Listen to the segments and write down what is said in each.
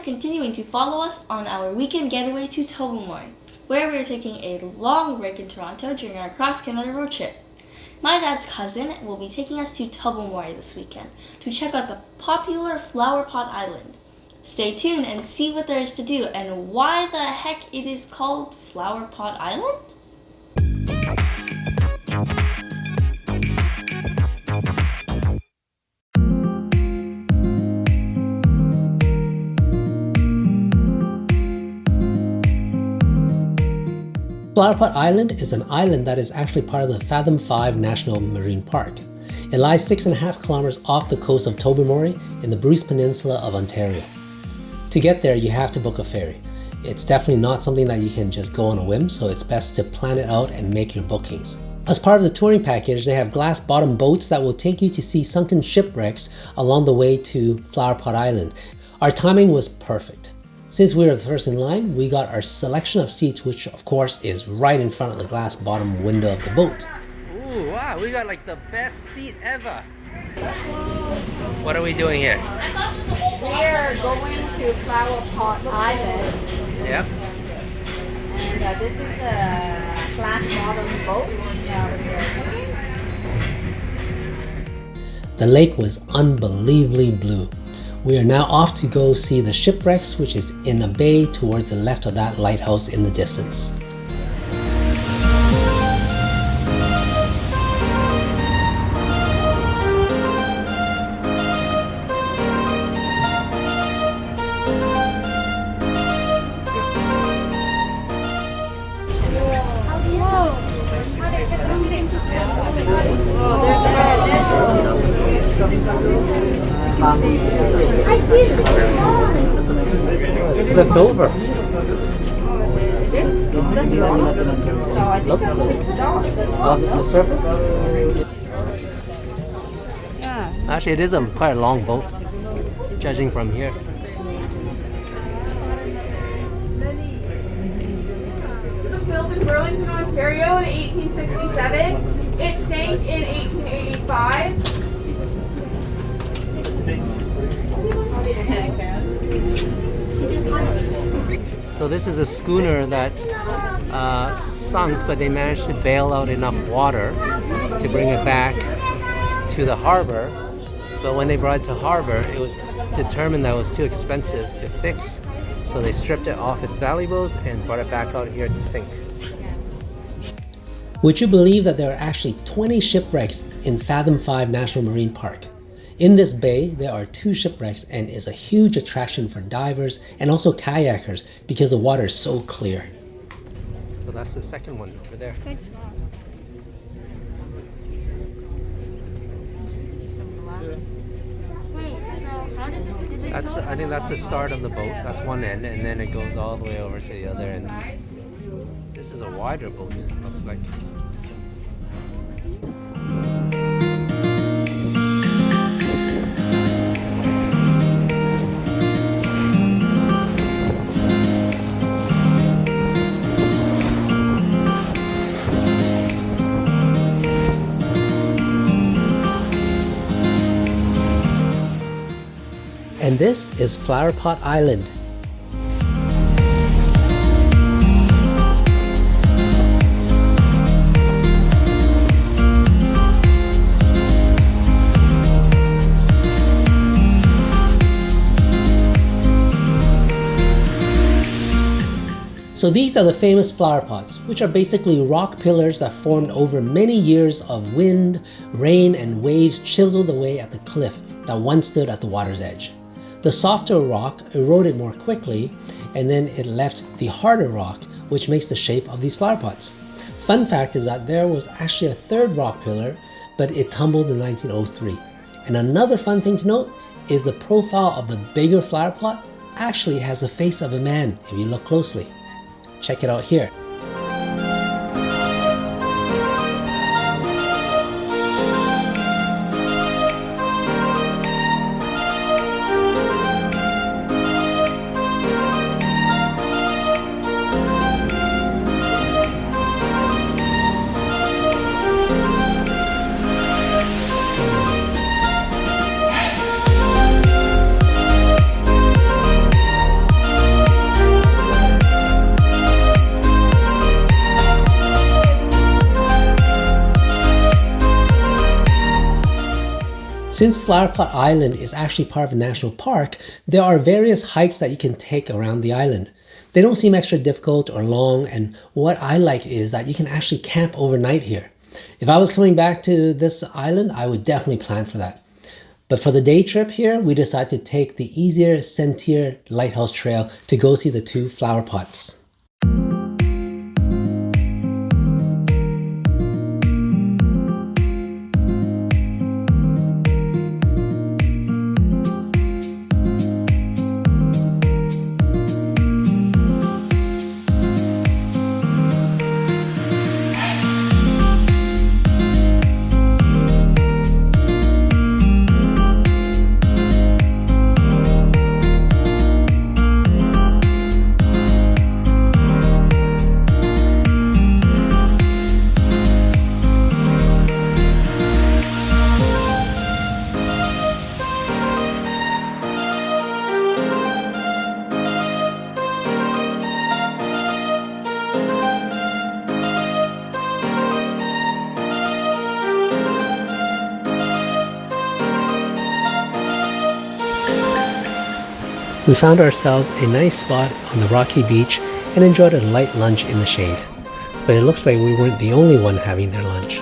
continuing to follow us on our weekend getaway to Tobermory, where we're taking a long break in Toronto during our cross-Canada road trip. My dad's cousin will be taking us to Tobermory this weekend to check out the popular Flowerpot Island. Stay tuned and see what there is to do and why the heck it is called Flowerpot Island? Flowerpot Island is an island that is actually part of the Fathom 5 National Marine Park. It lies 6.5 kilometers off the coast of Tobermory in the Bruce Peninsula of Ontario. To get there, you have to book a ferry. It's definitely not something that you can just go on a whim, so it's best to plan it out and make your bookings. As part of the touring package, they have glass-bottom boats that will take you to see sunken shipwrecks along the way to Flowerpot Island. Our timing was perfect. Since we were the first in line, we got our selection of seats, which of course is right in front of the glass bottom window of the boat. Ooh, wow, we got like the best seat ever. What are we doing here? We are going to Flowerpot Island. Yep. And this is a glass bottom boat. The lake was unbelievably blue. We are now off to go see the shipwrecks, which is in a bay towards the left of that lighthouse in the distance. It's flipped over. Look. The surface? Yeah. Actually, it is quite a long boat, judging from here. It was built in Burlington, Ontario in 1867. It sank in 1885. So this is a schooner that sunk, but they managed to bail out enough water to bring it back to the harbor. But when they brought it to harbor, it was determined that it was too expensive to fix. So they stripped it off its valuables and brought it back out here to sink. Would you believe that there are actually 20 shipwrecks in Fathom 5 National Marine Park? In this bay, there are 2 shipwrecks and is a huge attraction for divers and also kayakers because the water is so clear. So that's the second one over there. Good job. I think that's the start of the boat. That's one end, and then it goes all the way over to the other end. This is a wider boat, looks like. And this is Flowerpot Island. So these are the famous flower pots, which are basically rock pillars that formed over many years of wind, rain, and waves chiseled away at the cliff that once stood at the water's edge. The softer rock eroded more quickly, and then it left the harder rock, which makes the shape of these flower pots. Fun fact is that there was actually a third rock pillar, but it tumbled in 1903. And another fun thing to note is the profile of the bigger flower pot actually has the face of a man if you look closely. Check it out here. Since Flowerpot Island is actually part of a national park, there are various hikes that you can take around the island. They don't seem extra difficult or long, and what I like is that you can actually camp overnight here. If I was coming back to this island, I would definitely plan for that. But for the day trip here, we decided to take the easier Sentier Lighthouse Trail to go see the 2 flower pots. We found ourselves a nice spot on the rocky beach and enjoyed a light lunch in the shade. But it looks like we weren't the only one having their lunch.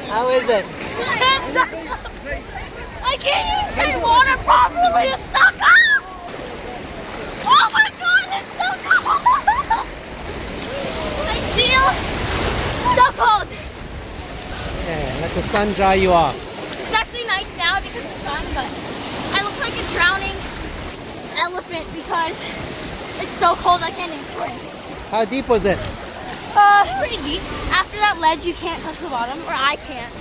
How is it? I can't even drink water properly. It's so cold. Oh my god, it's so cold. I feel so cold. Yeah, let the sun dry you off. It's actually nice now because of the sun, but I look like a drowning elephant because it's so cold I can't even swim. How deep was it? Pretty deep. After that ledge, you can't touch the bottom, or I can't.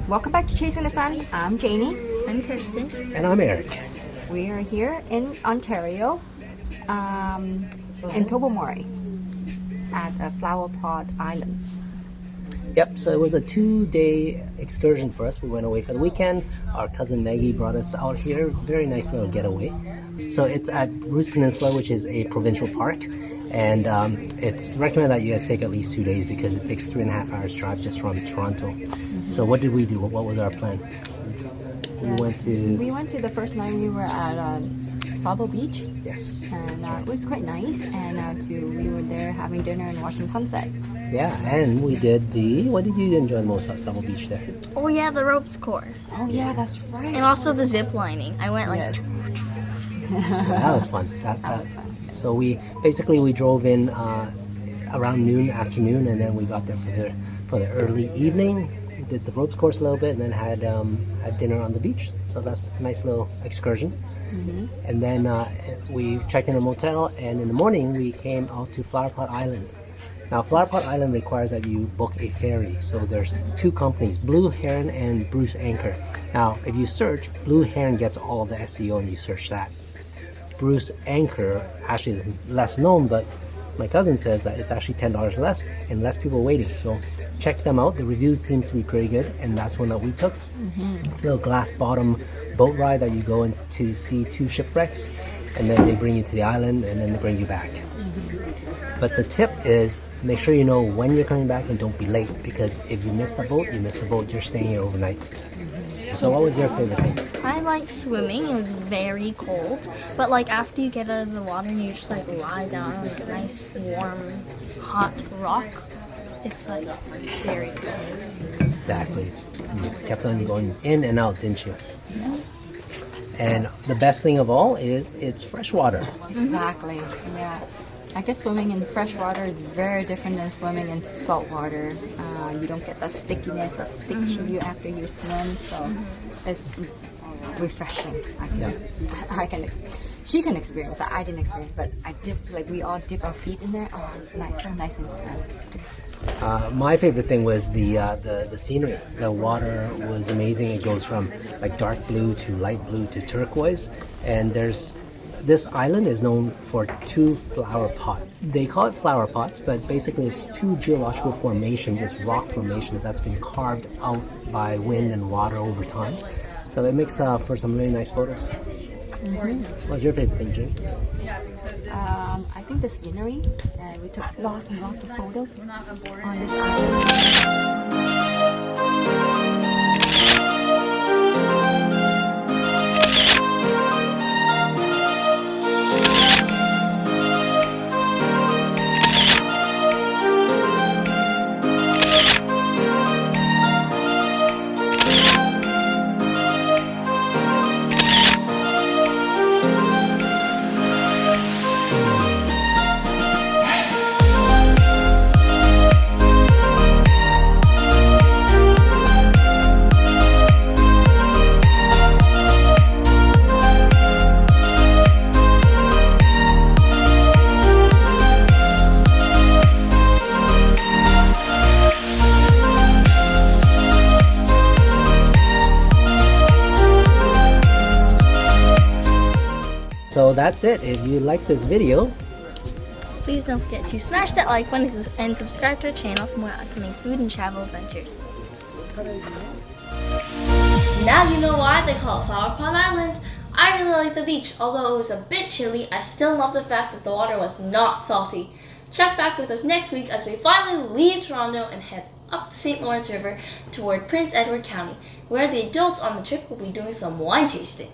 Welcome back to Chasing the Sun. I'm Janie. I'm Kirsten. And I'm Eric. We are here in Ontario, in Tobermory, at Flowerpot Island. Yep, so it was a 2-day excursion for us. We went away for the weekend. Our cousin Maggie brought us out here. Very nice little getaway. So it's at Bruce Peninsula, which is a provincial park. And it's recommended that you guys take at least 2 days because it takes 3.5 hours drive just from Toronto. So what did we do? What was our plan? We went to the first night we were at Sauble Beach. Yes. And it was quite nice. And we were there having dinner and watching sunset. Yeah, and we did what did you enjoy the most at Sauble Beach there? Oh yeah, the ropes course. Oh yeah, that's right. And also the zip lining. I went like... Yes. Yeah, that was fun. That was fun. So we drove in around afternoon, and then we got there for the early evening. Did the ropes course a little bit, and then had dinner on the beach. So that's a nice little excursion. Mm-hmm. And then we checked in a motel, and in the morning we came out to Flowerpot Island. Now, Flowerpot Island requires that you book a ferry. So there's 2 companies, Blue Heron and Bruce Anchor. Now, if you search, Blue Heron gets all of the SEO and you search that. Bruce Anchor actually is less known, but my cousin says that it's actually $10 less and less people waiting. So check them out. The reviews seem to be pretty good, and that's one that we took. Mm-hmm. It's a little glass bottom boat ride that you go in to see 2 shipwrecks, and then they bring you to the island, and then they bring you back. Mm-hmm. But the tip is make sure you know when you're coming back and don't be late, because if you miss the boat, you miss the boat. You're staying here overnight. So what was your favorite thing? I like swimming. It was very cold, but like after you get out of the water and you just like lie down on like a nice warm, hot rock, it's like very cool. Exactly. You kept on going in and out, didn't you? Yeah. And the best thing of all is it's fresh water. Exactly. Yeah. I guess swimming in fresh water is very different than swimming in salt water. You don't get the stickiness that stick to you after you swim, so it's refreshing. She can experience that. I didn't experience, but I dip. Like we all dip our feet in there. Oh, it's nice, so nice and cool. My favorite thing was the scenery. The water was amazing. It goes from like dark blue to light blue to turquoise, and this island is known for two flower pots. They call it flower pots, but basically it's two geological formations, just rock formations that's been carved out by wind and water over time. So it makes for some really nice photos. What's your favorite thing, Jane? I think the scenery. We took lots and lots of photos on this island. So that's it. If you like this video, Please don't forget to smash that like button and subscribe to our channel for more upcoming food and travel adventures. Now you know why they call it Flowerpot Island. I really like the beach. Although it was a bit chilly, I still love the fact that the water was not salty. Check back with us next week as we finally leave Toronto and head up the St. Lawrence River toward Prince Edward County, where the adults on the trip will be doing some wine tasting.